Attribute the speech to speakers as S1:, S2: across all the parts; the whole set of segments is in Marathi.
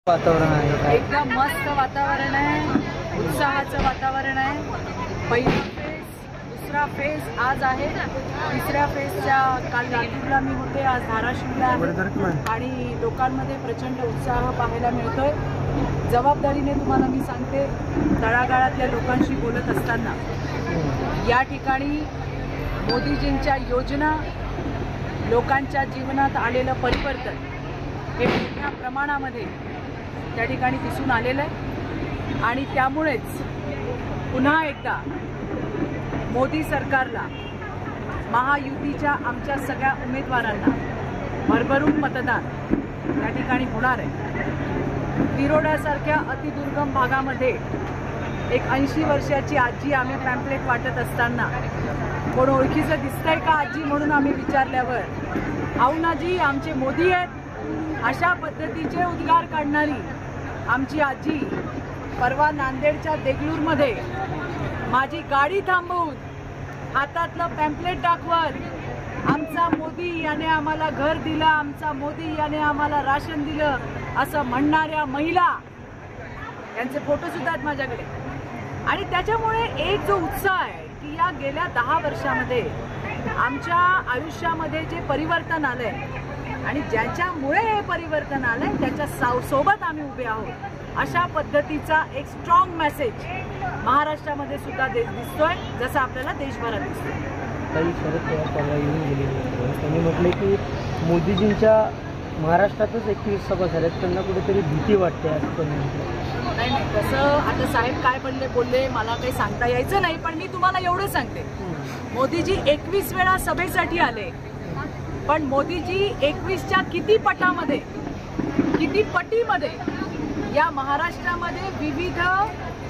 S1: वातावरण आहे,
S2: एकदम मस्त वातावरण आहे, उत्साहाचं वातावरण आहे। पहिला फेज, दुसरा फेज आज आहे, तिसऱ्या फेजच्या काल लातूरला मी होते, आज धाराशिवला आहे आणि लोकांमध्ये प्रचंड उत्साह पाहायला मिळतोय। जबाबदारीने तुम्हाला मी सांगते, तळागाळातल्या लोकांशी बोलत असताना या ठिकाणी मोदीजींच्या योजना, लोकांच्या जीवनात आलेलं परिवर्तन हे मोठ्या प्रमाणामध्ये त्या ठिकाणी दिसून आलेलं आहे आणि त्यामुळेच पुन्हा एकदा मोदी सरकारला, महायुतीच्या आमच्या सगळ्या उमेदवारांना भरभरून मतदान त्या ठिकाणी होणार आहे। तिरोड्यासारख्या अतिदुर्गम भागामध्ये एक 80 वर्षाची आजी आम्ही पॅम्पलेट वाटत असताना कोण ओळखीचं दिसतंय का आजी म्हणून आम्ही विचारल्यावर, आऊनाजी आमचे मोदी आहेत अशा पद्धतीचे उद्गार काढणारी आमची आजी परवा नांदेडच्या देगलूरमध्ये माझी गाडी थांबवून हातातलं पॅम्पलेट दाखवत आमचा मोदी याने आम्हाला घर दिलं, आमचा मोदी याने आम्हाला राशन दिलं असं म्हणणाऱ्या महिला, यांचे फोटो सुद्धा आहेत माझ्याकडे। आणि त्याच्यामुळे एक जो उत्साह आहे की या गेल्या 10 वर्षामध्ये आमच्या आयुष्यामध्ये जे परिवर्तन आलंय आणि ज्याच्यामुळे हे परिवर्तन आलंय त्याच्या सोबत आम्ही उभे आहोत, अशा पद्धतीचा एक स्ट्रॉंग मेसेज महाराष्ट्रामध्ये सुद्धा दिसतोय, जसं आपल्याला देशभरात दिसतोय।
S1: काही शरद पवार परवा येऊन गेले, त्यांनी म्हटले की मोदीजींच्या महाराष्ट्रातच 21 सभा झाल्यात, त्यांना कुठेतरी भीती वाटते असं पण म्हटलं।
S2: नाही, तसं आता साहेब काय बोलले मला काही सांगता यायचं नाही, पण मी तुम्हाला एवढं सांगते, मोदीजी 21 वेळा सभेसाठी आले, पण मोदीजी 21च्या किती पटामध्ये, किती पटीमध्ये या महाराष्ट्रामध्ये विविध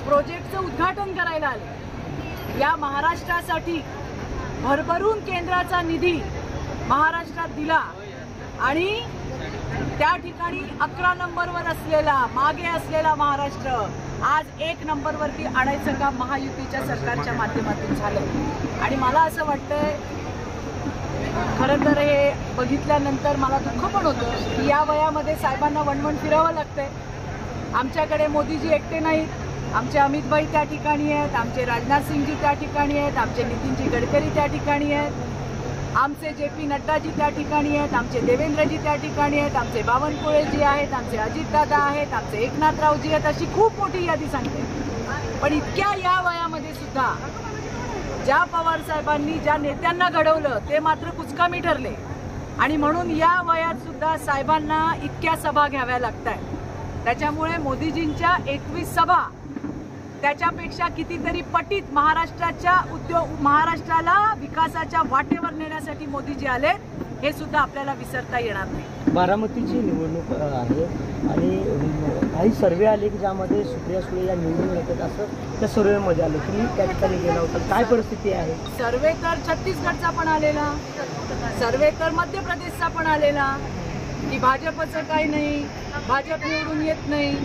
S2: प्रोजेक्टचं उद्घाटन करायला आले। या महाराष्ट्रासाठी भरभरून केंद्राचा निधी महाराष्ट्रात दिला आणि त्या ठिकाणी 11 नंबरवर असलेला, मागे असलेला महाराष्ट्र आज 1 नंबरवरती आणायचं काम महायुतीच्या सरकारच्या माध्यमातून झालं। आणि मला असं वाटतंय, खरं तर हे बघितल्यानंतर मला दुःख पण होतं की या वयामध्ये साहेबांना वणवण फिरावं लागतंय। आमच्याकडे मोदीजी एकटे नाहीत, आमचे अमितभाई त्या ठिकाणी आहेत, आमचे राजनाथ सिंगजी त्या ठिकाणी आहेत, आमचे नितीनजी गडकरी त्या ठिकाणी आहेत, आमचे JP नड्डाजी त्या ठिकाणी आहेत, आमचे देवेंद्रजी त्या ठिकाणी आहेत, आमचे बावनकुळेजी आहेत, आमचे अजितदादा आहेत, आमचे एकनाथरावजी आहेत, अशी खूप मोठी यादी सांगते। पण इतक्या या वयामध्ये सुद्धा ज्या पवार साहेबांनी ज्या नेत्यांना घडवलं ते मात्र कुचकामी ठरले आणि म्हणून या वयात सुद्धा साहेबांना इतक्या सभा घ्याव्या लागतात। त्याच्यामुळे मोदीजींच्या 21 सभा त्याच्यापेक्षा कितीतरी पटीत महाराष्ट्राला विकासाच्या वाटेवर नेण्यासाठी मोदीजी आले, हे सुद्धा आपल्याला विसरता येणार नाही।
S1: बारामतीची निवडणूक आहे आणि काही सर्वे आले की ज्यामध्ये सुप्रिया सुळे या निवडून येतात असं त्या सर्वेमध्ये आलं, तुम्ही त्या ठिकाणी गेला होता, काय परिस्थिती आहे?
S2: सर्वे तर छत्तीसगडचा पण आलेला, सर्वे तर मध्य प्रदेशचा पण आलेला की भाजपचं काही नाही, भाजप निवडून येत नाही।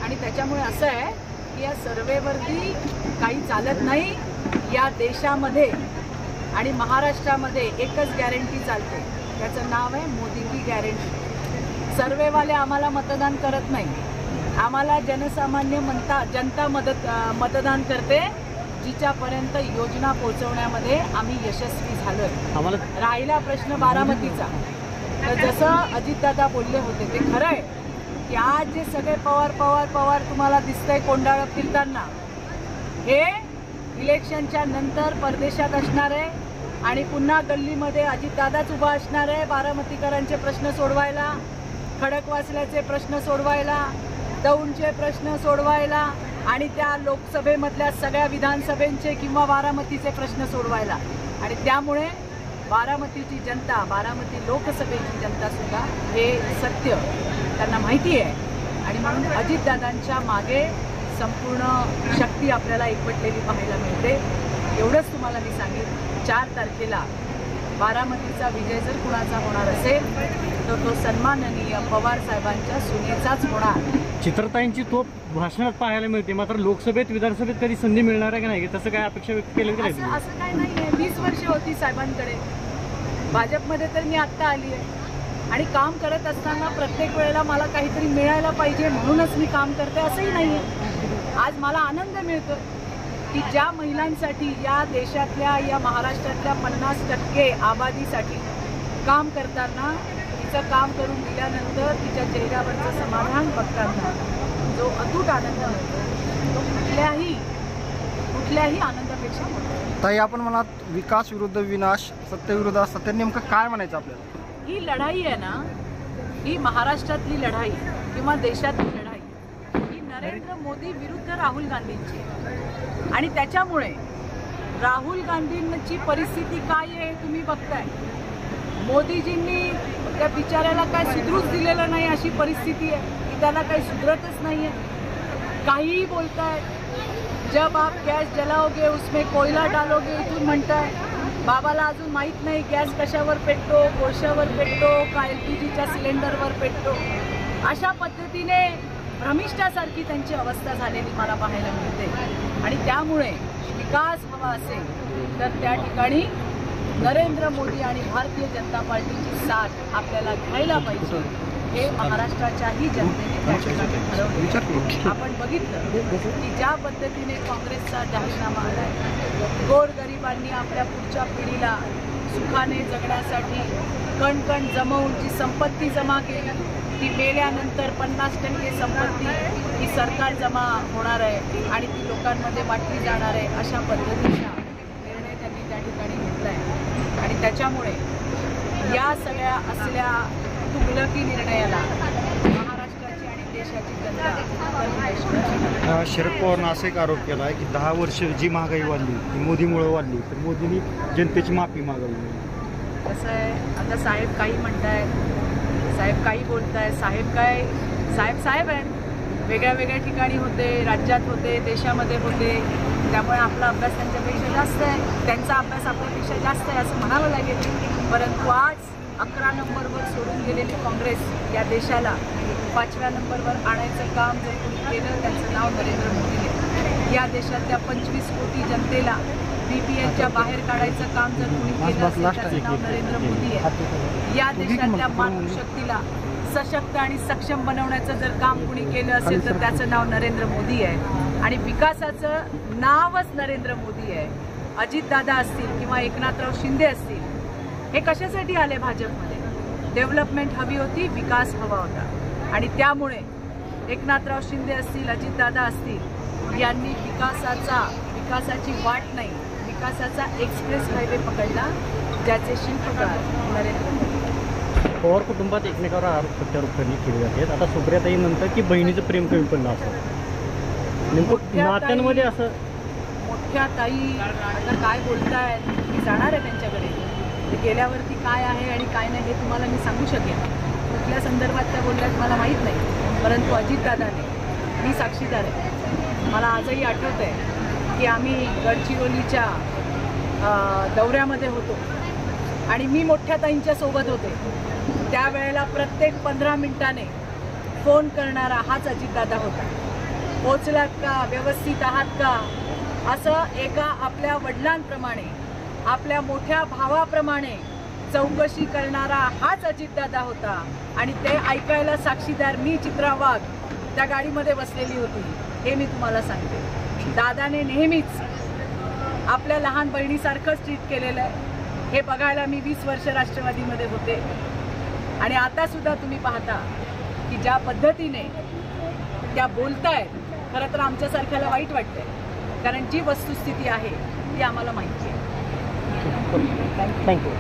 S2: आणि त्याच्यामुळे असं आहे की या सर्वेवरती काही चालत नाही। या देशामध्ये आणि महाराष्ट्रामध्ये एकच गॅरंटी चालते, त्याचं नाव आहे मोदी की गॅरंटी। सर्वेवाले आम्हाला मतदान करत नाही, आम्हाला जनसामान्य जनता मतदान करते, जिच्यापर्यंत योजना पोहोचवण्यामध्ये आम्ही यशस्वी झालोय। आम्हाला राहिला प्रश्न बारामतीचा, तर जसं अजितदादा बोलले होते ते खरं आहे की आज जे सगळे पवार तुम्हाला दिसतंय कोंडाळं फिरताना, हे इलेक्शनच्या नंतर परदेशात असणार आहे आणि पुन्हा गल्लीमध्ये अजितदादाच उभा असणार आहे बारामतीकरांचे प्रश्न सोडवायला, खडकवासल्याचे प्रश्न सोडवायला, दौंडचे प्रश्न सोडवायला आणि त्या लोकसभेमधल्या सगळ्या विधानसभेचे किंवा बारामतीचे प्रश्न सोडवायला। आणि त्यामुळे बारामतीची जनता, बारामती लोकसभेची जनता सुद्धा हे सत्य त्यांना माहिती आहे आणि म्हणून अजितदादांच्या मागे संपूर्ण शक्ती आपल्याला एकवटलेली पाहायला मिळते। एवढंच तुम्हाला मी सांगेन, 4 तारखेला बारामतीचा विजय जर कुणाचा होणार असेल तर तो सन्माननीय पवार साहेबांच्या सुनेचाच होणार।
S3: चित्रताईंची तोप भाषणात पाहायला मिळते, मात्र लोकसभेत विधानसभेत कधी संधी मिळणार आहे का नाही, तसं काय अपेक्षा व्यक्त केली की नाही?
S2: असं काय नाहीये, 20 वर्ष होती साहेबांकडे, भाजपमध्ये तर मी आत्ता आली आहे, आणि काम करत असताना प्रत्येक वेळेला मला काहीतरी मिळायला पाहिजे म्हणूनच मी काम करते असंही नाही आहे. आज मला आनंद मिळतो की ज्या महिलांसाठी या देशातल्या या महाराष्ट्रातल्या 50% आबादीसाठी काम करताना तिचं काम करून दिल्यानंतर तिच्या चेहऱ्यावरचं समाधान बघताना जो अतूट आनंद मिळतो तो कुठल्याही आनंदापेक्षा मोठा.
S4: ताई, आपण म्हणात विकास विरुद्ध विनाश, सत्य विरुद्ध असत्य, नेमकं काय म्हणायचं आपल्याला?
S2: ही लढाई आहे ना, ही महाराष्ट्रातली लढाई किंवा देशातली लढाई ही नरेंद्र मोदी विरुद्ध राहुल गांधींची आहे. आणि त्याच्यामुळे राहुल गांधींची परिस्थिती काय आहे तुम्ही बघताय. मोदीजींनी त्या बिचाऱ्याला काय सुधरूच दिलेलं नाही अशी परिस्थिती आहे की त्याला काही सुधरतच नाही आहे. काहीही बोलताय. जब आप गॅस जलाओगे उसमें कोयला डालोगे इथून म्हणताय. बाबाला अजून माहीत नाही गॅस कशावर पेटतो, कोळशावर पेटतो का LPGच्या सिलेंडरवर पेटतो. अशा पद्धतीने भ्रमिष्ठासारखी त्यांची अवस्था झालेली मला पाहायला मिळते. आणि त्यामुळे विकास हवा असेल तर त्या ठिकाणी नरेंद्र मोदी आणि भारतीय जनता पार्टीची साथ आपल्याला घ्यायला पाहिजे. हे महाराष्ट्राच्याही जनतेने त्या ठिकाणी ठरवलं. आपण बघितलं की ज्या पद्धतीने काँग्रेसचा जाहीरनामा आलाय, गोरगरिबांनी आपल्या पुढच्या पिढीला सुखाने जगण्यासाठी कणकण जमवून जी संपत्ती जमा केली ती मेल्यानंतर 50% संपत्ती ही सरकार जमा होणार आहे आणि ती लोकांमध्ये वाटली जाणार आहे. अशा पद्धतीचा निर्णय त्यांनी त्या ठिकाणी घेतला आहे. आणि त्याच्यामुळे या सगळ्या असल्या तुगलकी निर्णयाला महाराष्ट्राची आणि देशाची जनता.
S4: शरद पवारनं असा एक आरोप केला आहे की 10 वर्ष जी महागाई वाढली ती मोदीमुळे वाढली, तर मोदींनी जनतेची माफी मागावी.
S2: कसं आहे, आता साहेब काही म्हणतायत, साहेब काही बोलतायत. साहेब काय, साहेब आहेत. वेगळ्या वेगळ्या ठिकाणी होते, राज्यात होते, देशामध्ये होते. त्यामुळे आपला अभ्यास त्यांच्यापेक्षा जास्त आहे, त्यांचा अभ्यास आपल्यापेक्षा जास्त आहे असं म्हणावं लागेल. परंतु आज 11 नंबरवर सोडून गेलेली काँग्रेस या देशाला 5व्या नंबरवर आणायचं काम जर कोणी केलं त्याचं नाव नरेंद्र मोदी आहे. या देशातल्या 25 कोटी जनतेला BPLच्या बाहेर काढायचं काम जर कोणी केलं असेल त्याचं नाव नरेंद्र मोदी आहे. या देशातल्या मातृशक्तीला सशक्त आणि सक्षम बनवण्याचं जर काम कोणी केलं असेल तर त्याचं नाव नरेंद्र मोदी आहे. आणि विकासाचं नावच नरेंद्र मोदी आहे. अजितदादा असतील किंवा एकनाथराव शिंदे असतील, हे कशासाठी आले भाजपमध्ये? डेव्हलपमेंट हवी होती, विकास हवा होता. आणि त्यामुळे एकनाथराव शिंदे असतील, अजितदादा असतील यांनी विकासाची वाट नाही, विकासाचा एक्सप्रेस हायवे पकडला, ज्याचे शिल्पकार नरेंद्र मोदी.
S3: पवार कुटुंबात एकमेकावर आरोप प्रत्यारोप केले जातात. आता सुप्रियाताई म्हणतात की बहिणीचं प्रेम कमी पडलं असं. नेमकं नात्यांमध्ये असं
S2: मोठ्या ताई आता काय बोलतायत मी जाणार आहे त्यांच्याकडे. ते गेल्यावरती काय आहे आणि काय नाही हे तुम्हाला मी सांगू शकेन. कुठल्या संदर्भात त्या बोलल्यात मला माहीत नाही. परंतु अजितदादाने, मी साक्षीदार आहे, मला आजही आठवतं आहे की आम्ही गडचिरोलीच्या दौऱ्यामध्ये होतो आणि मी मोठ्या ताईंच्या सोबत होते. त्यावेळेला प्रत्येक 15 मिनिटाने फोन करणारा हाच अजितदादा होता. पोचलात का, व्यवस्थित आहात का, असं एका आपल्या वडिलांप्रमाणे, आपल्या मोठ्या भावाप्रमाणे चौकशी करणारा हाच अजितदादा होता. आणि ते ऐकायला साक्षीदार मी, चित्रा वाघ, त्या गाडीमध्ये बसलेली होती. हे मी तुम्हाला सांगते. दादाने नेहमीच आपल्या लहान बहिणीसारखंच ट्रीट केलेलं आहे. हे बघायला मी 20 वर्ष राष्ट्रवादीमध्ये होते. आणि आता सुद्धा तुम्ही पाहता की ज्या पद्धतीने त्या बोलतायत, खरं तर आमच्यासारख्याला वाईट वाटतंय, कारण जी वस्तुस्थिती आहे ती आम्हाला माहिती आहे.
S3: थँक्यू.